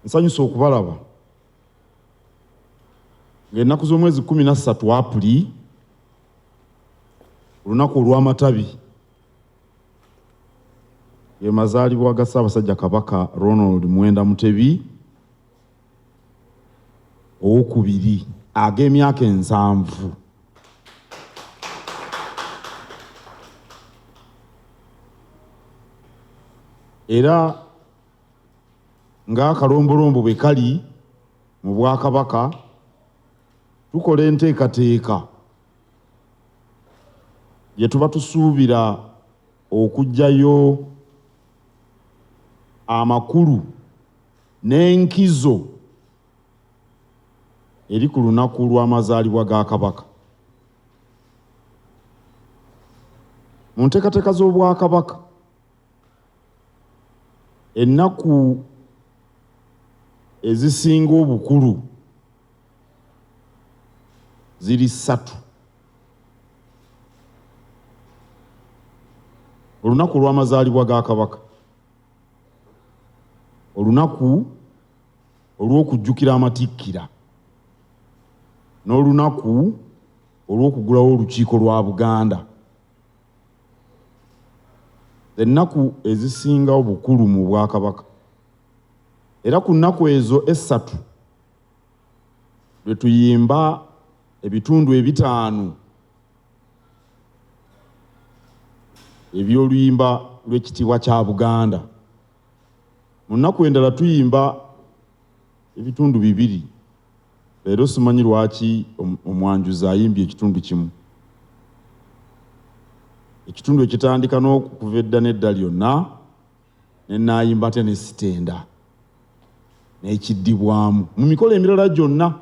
Nsanyusa okubalaba ng'ennaku z'omwezi 13 Apuli olunaku olw'amatabi ye mazaalibwa ga Ssaabasajja Kabaka Ronald Muwenda Mutebi owokubiri ag'emyaka 7. Era ng'akalombolombo bwe kali mu Bwakabaka tukola enteekateeka gye tuba tusuubira okuggyayo amakulu n'enkizo eri ku lunaku lw'amazaalibwa ga Kabaka. Mu nteekateeka z'Obwakabaka ennaku ezisinga obukulu ziri 3. Olunaku olw'amazaalibwa ga Kabaka, olunaku olw'okujjukira amatikkira, n'olunaku olw'okugulawo olukiiko lwa Buganda. Ennaku ezisinga obukulu mu Bwakabaka. Era ku nnaku ezo 3 lwe tuyimba ebitundu 5 eby'oluyimba lw'ekitiibwa kya Buganda. Mu nnaku endala tuyimba ebitundu 2. Leero simanyi lwaki omwanjuzi ayimbye ekitundu kimu. Ekitundu ekitandika n'okuva edda n'edda lyonna ne naayimba ate ne sitenda n'ekiddibwamu mu mikolo emirala gyonna.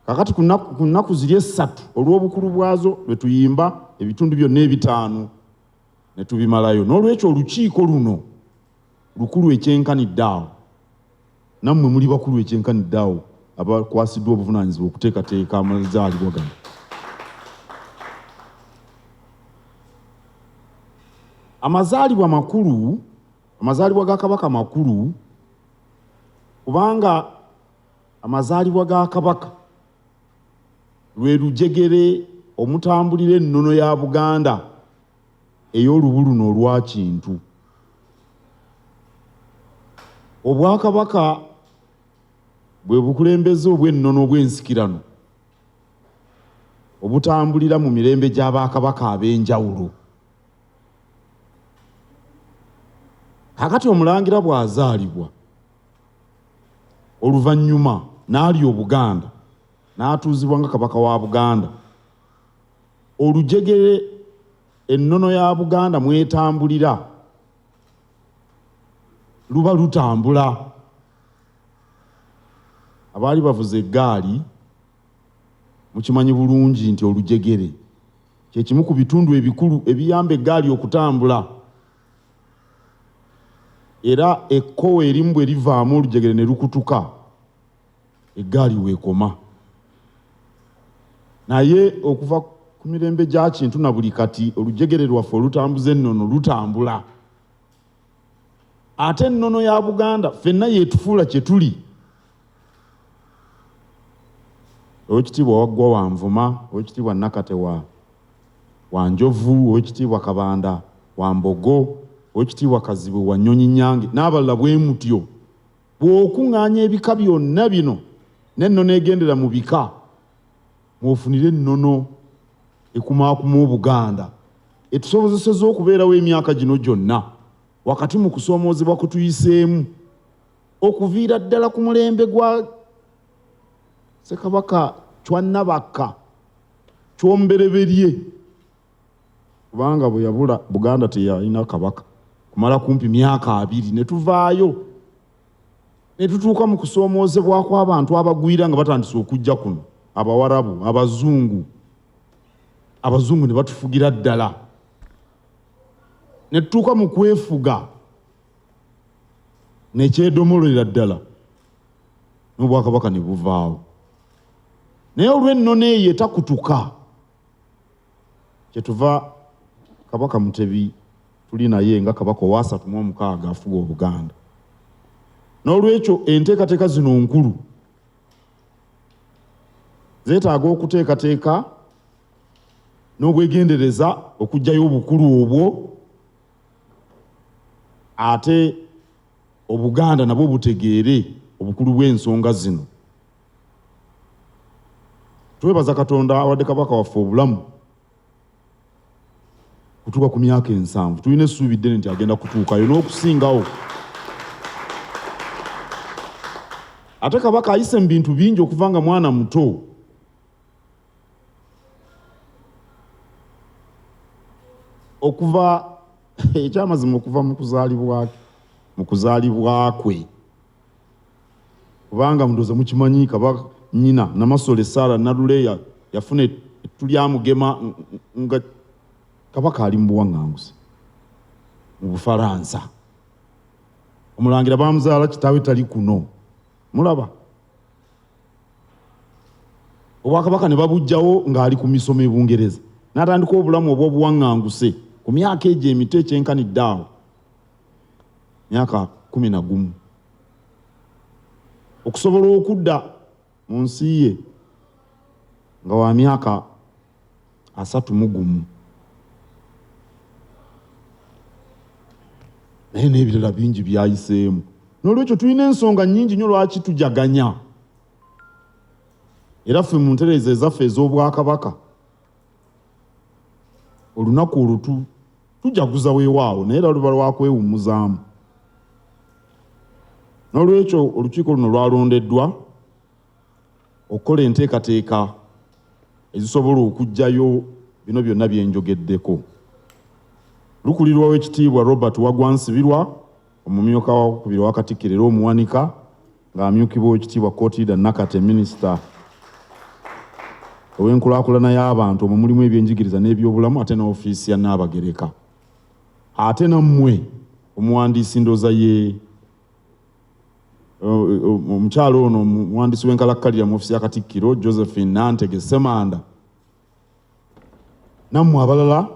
Kakati ku nnaku ziri 3 olw'obukulu bwazo lwe tuyimba ebitundu byonna 5 ne tubimalayo. N'olwekyo olukiiko luno lukulu ekyenkanidde awo, nammwe muli bakulu ekyenkanidde awo abakwasiddwa obuvunaanyizibwa okuteekateeka amazaalibwa gano. Amazaalibwa makulu, amazaalibwa ga Kabaka makulu, kubanga amazaalibwa ga Kabaka lwe lujegere omutambulira ennono ya Buganda ey'olubu luno olwa Kintu. Obwakabaka bwe bukulembeze obw'ennono obw'ensikirano obutambulira mu mirembe gy'Abakabaka ab'enjawulo. Kakati Omulangira bw'azaalibwa, oluvannyuma n'alya Obuganda n'atuuzibwa nga Kabaka wa Buganda, olujegere ennono ya Buganda mwetambulira luba lutambula. Abaali bavuza eggaali mukimanyi bulungi nti olujegere kye kimu ku bitundu ebikulu ebiyamba eggaali okutambula. Era ekkowe erimu bwe livaamu olujegere ne lukutuka, eggaali weekoma. Naye okuva ku mirembe gya Kintu na buli kati olujegere lwaffe olutambuza ennono lutambula. Ate ennono ya Buganda ffenna yeetufuula kye tuli. Oweekitiibwa Waggwa wa Nvuma, Oweekitiibwa Nakate wa Njovu, Oweekitiibwa Kabanda wa Mbogo, Oweekitiibwa Kazibwe wa Nnyonyi Nnyange n'abalala bwe mutyo. Bw'okuŋŋaanya ebika byonna bino n'ennono egendera mu bika, mwofunire ennono ekumaakuma Obuganda etusobozeseza okubeerawo emyaka gino gyonna wakati mu kusoomoozebwa kwe tuyiseemu okuviira ddala ku mulembe gwa Ssekabaka Chwannabakka Kyombereberye, kubanga bwe yabula Buganda teyalina kabaka kumala kumpi myaka 2 ne tuvaayo ne tutuuka mu kusoomoozebwa kw'abantu abagwira nga batandise okujja kuno, Abawarabu, Abazungu ne batufugira ddala, ne tutuuka mu kwefuga nekyedomolera ddala n'Obwakabaka ne buvaawo. Naye olw'ennono eyo etakutuka, kyetuva Kabaka Mutebi tuli naye nga Kabaka owa 36 afuga Obuganda. n'olwekyo enteekateeka zino nkulu zeetaaga okuteekateeka n'obwegendereza okuggyayo obukulu obwo, ate Obuganda nabwo butegeere obukulu bw'ensonga zino. Twebaza Katonda awadde Kabaka waffe obulamu kutuuka ku myaka 7. Tulina essuubi ddene nti agenda kutuukayo n'okusingawo. Ate Kabaka ayise mu bintu bingi okuva nga mwana muto. Okuva ekyamazima okuva mu kuzaalibwa kwe. Kubanga ndowooza mukimanyi Kabaka nnyina Namasole Sarah Naluleya yafuna ettu lyamugema nga Kabaka ali mu buwaŋŋanguse mu Bufalansa. Omulangira bamuzaala kitaawe tali kuno. Mulaba Obwakabaka ne babujjawo ng'ali ku misomo e Bungereza, n'atandika obulamu obw'obuwaŋŋanguse ku myaka egyo emito ekyenkanidde awo, myaka 11, okusobola okudda mu nsi ye nga wa myaka 31. Naye n'ebirala bingi byayiseemu. N'olwekyo tulina ensonga nnyingi nnyo lwaki tujaganya. Era ffe mu ntereeza ezaffe ez'Obwakabaka olunaku olwo tujaguza weewaawo, naye era luba lwakwewummuzaamu. N'olwekyo olukiiko luno lwalondeddwa okukola enteekateeka ezisobola okuggyayo bino byonna bye njogeddeko. Lukulirwa w'ekitiibwa Robert Waggwa Nsibirwa, omumyuka wakubiri wa Katikkiro era omuwanika, ng'amyukibwa w'ekitiibwa Kootida Nakate, minisita ow'enkulaakulana y'abantu omwo mulimu ebyenjigiriza n'ebyobulamu ate n'ofiisi ya Nnaabagereka. Ate nammwe omuwandiisi ndooza ye omukyalo ono omuwandiisi w'enkalakkalira mu ofiisi ya Katikkiro Josephine Nantege Semanda, nammwe abalala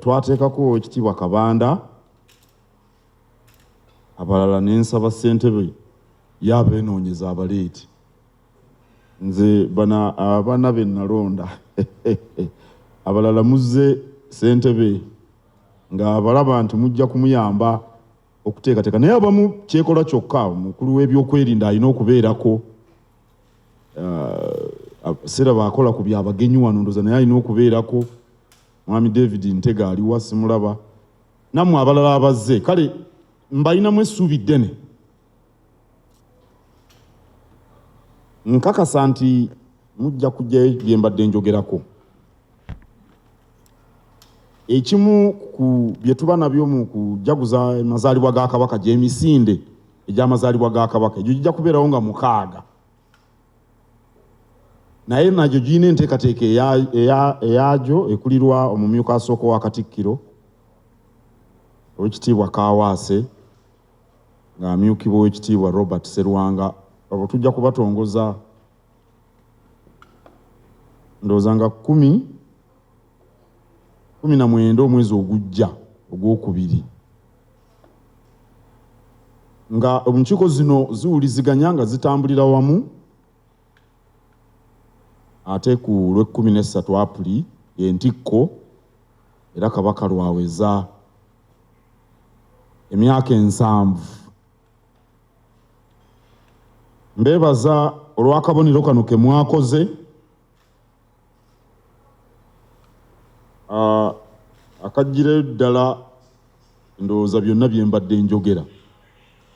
twateekako ekitiibwa Kabanda, abalala n'ensaba ssentebe y'abeenoonyeza abaleeti. Nze abaana be nalonda abalala muzze ssentebe ng'abalaba nti mujja kumuyamba okuteekateeka, naye abamu kyekola kyokka. Omukulu w'ebyokwerinda alina okubeerako, seera baakola ku byabagenyi wano ndooza naye alina okubeerako. Mwami David Ntega aliwa simulaba, nammwe abalala abazze, kale mbalinamu essuubi ddene. Nkakasa nti mujja kujjayo bye mbadde njogerako. Ekimu ku bye tuba nabyo mu kujaguza amazaalibwa ga Kabaka gy'emisinde egy'amazaalibwa ga Kabaka, egyo gijja kubeerawo nga 6. Naye nagyo giyina enteekateeka eyagyo ekulirwa omumyuka asooka wa Katikkiro ow'ekitiibwa Kaawaase, ng'amyukibwa ow'ekitiibwa Robert Sserwanga. Abo tujja kubatongoza ndowooza nga 19 omwezi ogujja ogwokubiri, nga enkiiko zino ziwuliziganya nga zitambulira wamu. Ate ku Lw'ekkumi Apuli entikko, era Kabaka lwaweza emyaka 7. Mbeebaza olw'akabonero kano ke mwakoze. Akajjirayo ddala ndowooza byonna bye mbadde njogera.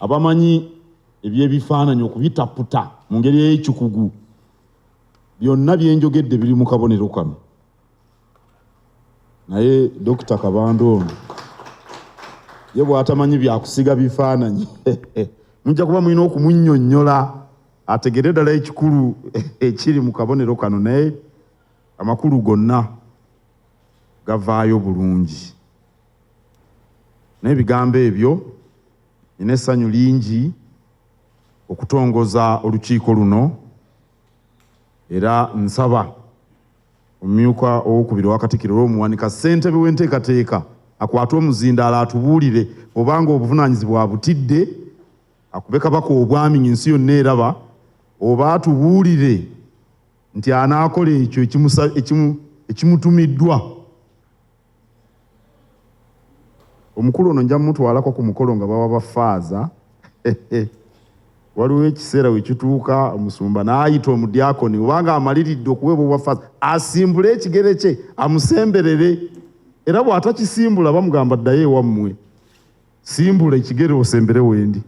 Abamanyi eby'ebifaananyi okubitaputa mu ngeri ey'ekikugu, byonna bye njogedde biri mu kabonero kano. Naye Dr. Kabanda ono ye bw'atamanyi byakusiga bifaananyi mujja kuba mulina okumunnyonnyola ategere ddala ekikulu ekiri mu kabonero kano, naye amakulu gonna gavaayo bulungi. N'ebigambo ebyo nina essanyu lingi okutongoza olukiiko luno, era nsaba omumyuka owokubiri wa Katikkiro olw'omuwanika ssentebe w'enteekateeka akwate omuzindaalo atubuulire obanga obuvunaanyizibwa abutidde akube kabaka obwami ensi yonna eraba oba atubuulire nti anaakola ekyo ekimutumiddwa. Omukulu ono nja mutwalako ku mukolo nga baba bafaaza waliwo ekiseera we kituuka omusumba n'ayita omudyakoni obanga amaliridde okuweebwa obwafaaza asimbule ekigere kye amusemberere, era bw'atakisimbula bamugamba ddayo ewammwe, simbula ekigere osembere wendi.